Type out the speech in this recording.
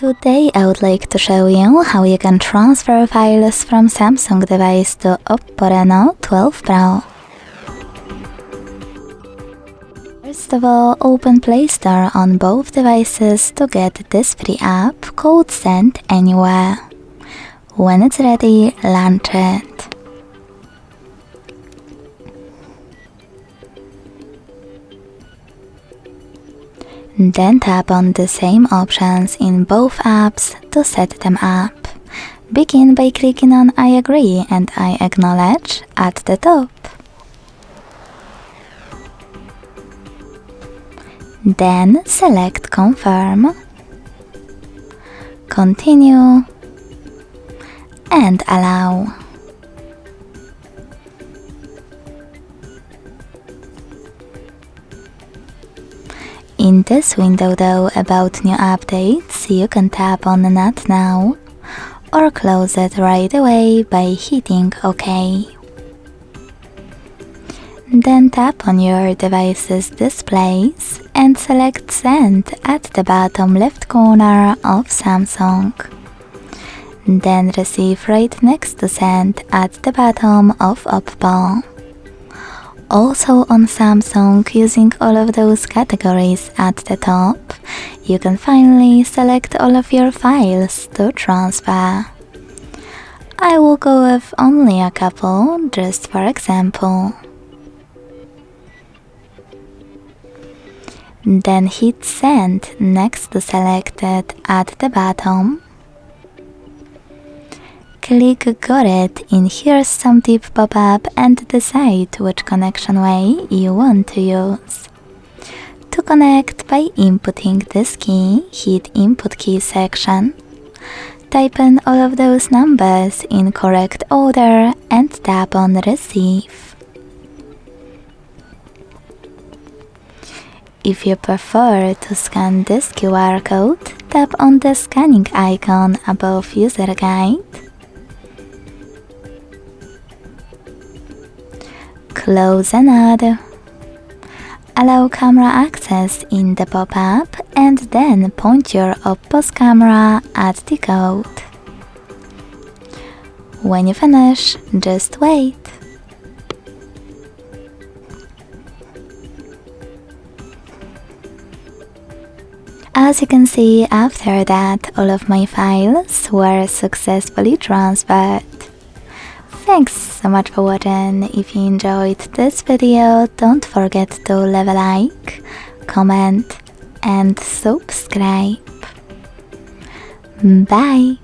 Today I would like to show you how you can transfer files from Samsung device to OPPO Reno12 Pro. First of all, open Play Store on both devices to get this free app called Send Anywhere. When it's ready, launch it. Then tap on the same options in both apps to set them up. Begin by clicking on I agree and I acknowledge at the top. Then select Confirm, Continue, and Allow. In this window though about new updates, you can tap on Not Now or close it right away by hitting OK. Then tap on your device's displays and select Send at the bottom left corner of Samsung. Then receive right next to Send at the bottom of OPPO. Also on Samsung, using all of those categories at the top, you can finally select all of your files to transfer. I will go with only a couple, just for example. Then hit Send next to Selected at the bottom. Click Got it in Here's Some Tip pop-up and decide which connection way you want to use. To connect by inputting this key, hit Input Key section. Type in all of those numbers in correct order and tap on Receive. If you prefer to scan this QR code, tap on the scanning icon above User Guide. Close and add. Allow camera access in the pop-up and then point your OPPO's camera at the code. When you finish, just wait. As you can see, after that, all of my files were successfully transferred. Thanks so much for watching. If you enjoyed this video, don't forget to leave a like, comment and subscribe. Bye!